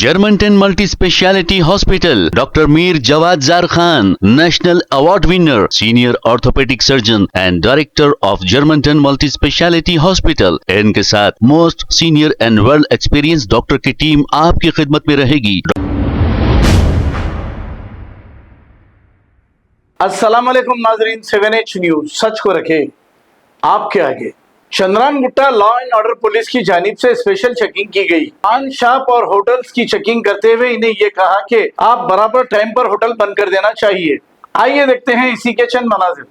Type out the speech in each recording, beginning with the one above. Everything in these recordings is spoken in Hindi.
Germantown Multi Speciality Hospital, Dr. Mir Jawad Zar Khan, National Award winner, Senior Orthopedic Surgeon and Director of Germantown Multi Speciality Hospital। इनके साथ most senior and world experience doctor की टीम आपकी खिदमत में रहेगी। अस्सलाम वालेकुम नाजरीन, 7H न्यूज सच को रखे आपके आगे। Chandran Gutta law and order police की जानिब से स्पेशल चेकिंग की गई। पान शॉप और होटल्स की चेकिंग करते हुए इन्हें ये कहा कि आप बराबर टाइम पर होटल बंद कर देना चाहिए। आइए देखते हैं इसी के चंद मनाजिर।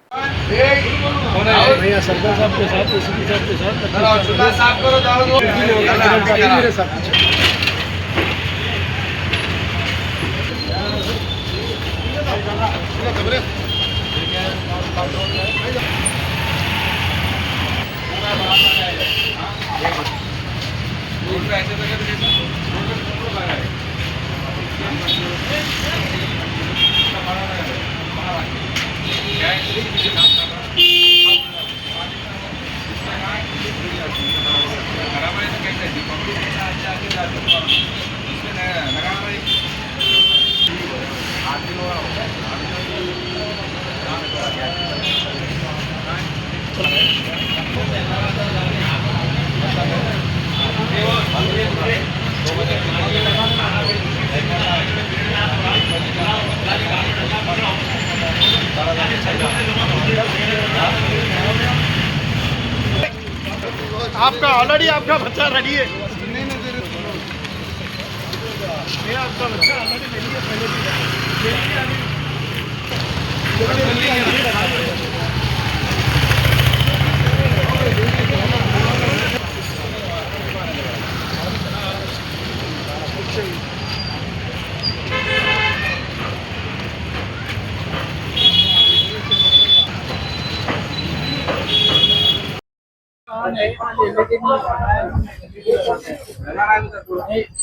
आपका ऑलरेडी आपका बच्चा रेडी है। मेरा आपका बच्चा ऑलरेडी रेडी है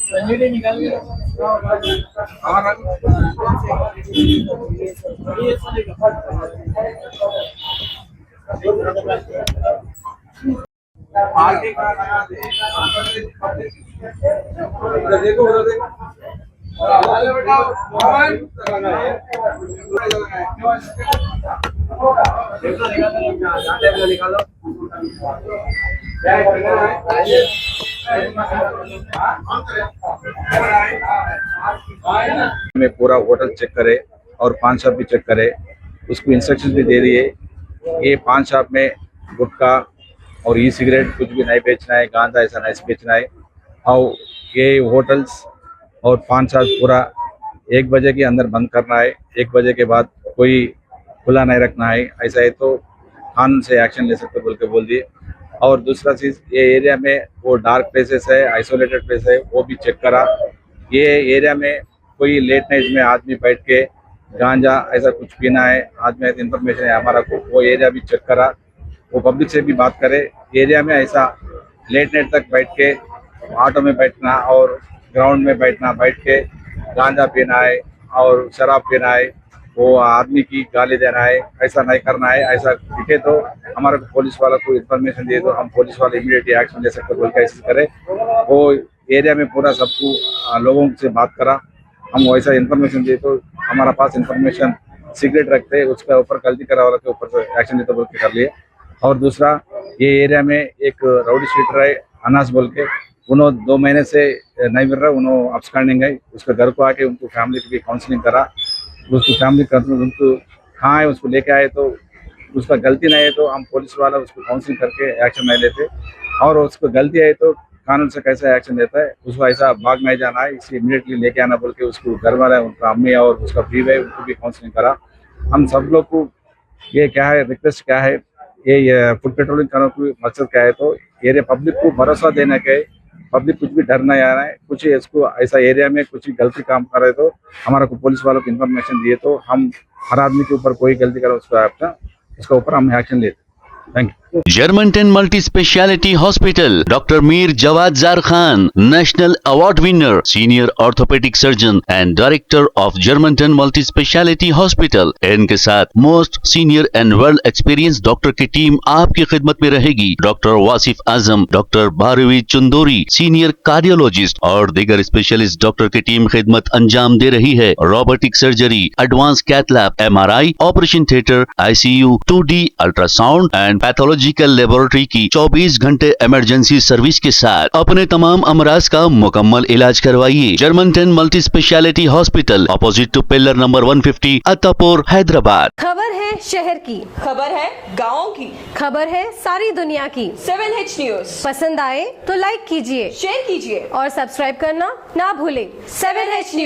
पहले निकाल के देखो निकालो। में पूरा होटल चेक करे और पान शॉप भी चेक करे, उसको इंस्ट्रक्शन भी दे दिए। ये पान शॉप में गुटखा और ई सिगरेट कुछ भी नहीं बेचना है, गांजा ऐसा नहीं बेचना है। और ये होटल्स और पान शॉप पूरा 1 बजे के अंदर बंद करना है। 1 बजे के बाद कोई खुला नहीं रखना है, ऐसा है तो कानून से एक्शन ले सकते बोल के बोल दिए। और दूसरा चीज़, ये एरिया में वो डार्क प्लेसेस है, आइसोलेटेड प्लेस है, वो भी चेक करा। ये एरिया में कोई लेट नाइट में आदमी बैठ के गांजा ऐसा कुछ पीना है, आदमी ऐसा इन्फॉर्मेशन है हमारा को, वो एरिया भी चेक करा। वो पब्लिक से भी बात करे, एरिया में ऐसा लेट नाइट तक बैठ के ऑटो में बैठना और ग्राउंड में बैठ के गांजा पीना है और शराब पीना है, वो आदमी की गाली देना है, ऐसा नहीं करना है। ऐसा दिखे तो हमारे पुलिस वाला को इन्फॉर्मेशन दिए तो हम पुलिस वाले इमीडिएटली एक्शन ले सकते बोल के ऐसे करे। वो एरिया में पूरा सबको लोगों से बात करा, हम वैसा इन्फॉर्मेशन दिए तो हमारा पास इन्फॉर्मेशन सीक्रेट रखते, उसके ऊपर गलती करा वाला के ऊपर एक्शन देते बोल के कर लिए। और दूसरा, ये एरिया में एक राउडी शीटर है अनास बोल के, उन्होंने 2 महीने से नहीं मिल रहा, उन्होंने अपस्टैंडिंग है। उसके घर को आके उनको फैमिली की भी काउंसलिंग करा, उसको फैमिली उनको कहाँ है उसको लेके आए तो उसका गलती नहीं है तो हम पुलिस वाला उसको काउंसलिंग करके एक्शन नहीं लेते। और उसको गलती है तो कानून से कैसा एक्शन लेता है, उसको ऐसा भाग नहीं जाना है, इसलिए इमीडिएटली लेके आना बोल के उसको घर वाला उनका अम्मी और उसका बीवी है उनको भी काउंसलिंग करा। हम सब लोग को ये क्या है रिक्वेस्ट क्या है, ये फुट पेट्रोलिंग करने की मकसद क्या है तो एरिया पब्लिक को भरोसा देने के, पब्लिक कुछ भी डर नहीं आ रहा है, कुछ इसको ऐसा एरिया में कुछ भी गलती काम कर रहे तो हमारा को पुलिस वालों को इन्फॉर्मेशन दिए तो हम हर आदमी के ऊपर कोई गलती करे उसका ऊपर हम एक्शन लेते। Thank you. Germantown Multi Speciality Hospital, Dr. Mir Jawad Zar Khan, National Award winner, Senior Orthopedic Surgeon and Director of Germantown Multi Speciality Hospital। इनके साथ most senior and world experience doctor की टीम आपकी खिदमत में रहेगी। Doctor Wasif Azam, doctor Bharvi Chandori, senior cardiologist और दीगर स्पेशलिस्ट डॉक्टर की टीम खिदमत अंजाम दे रही है। Robotic surgery, advance cath lab, MRI, operation theatre, ICU, 2D ultrasound and pathological laboratory की 24 घंटे इमरजेंसी सर्विस के साथ अपने तमाम अमराज का मुकम्मल इलाज करवाइए। Germanton multi speciality hospital, opposite to pillar number 150, Attapur, Hyderabad. खबर है शहर की, खबर है गाँव की, खबर है सारी दुनिया की। 7H न्यूज पसंद आए तो लाइक कीजिए, शेयर कीजिए और सब्सक्राइब करना ना भूलें। 7H news.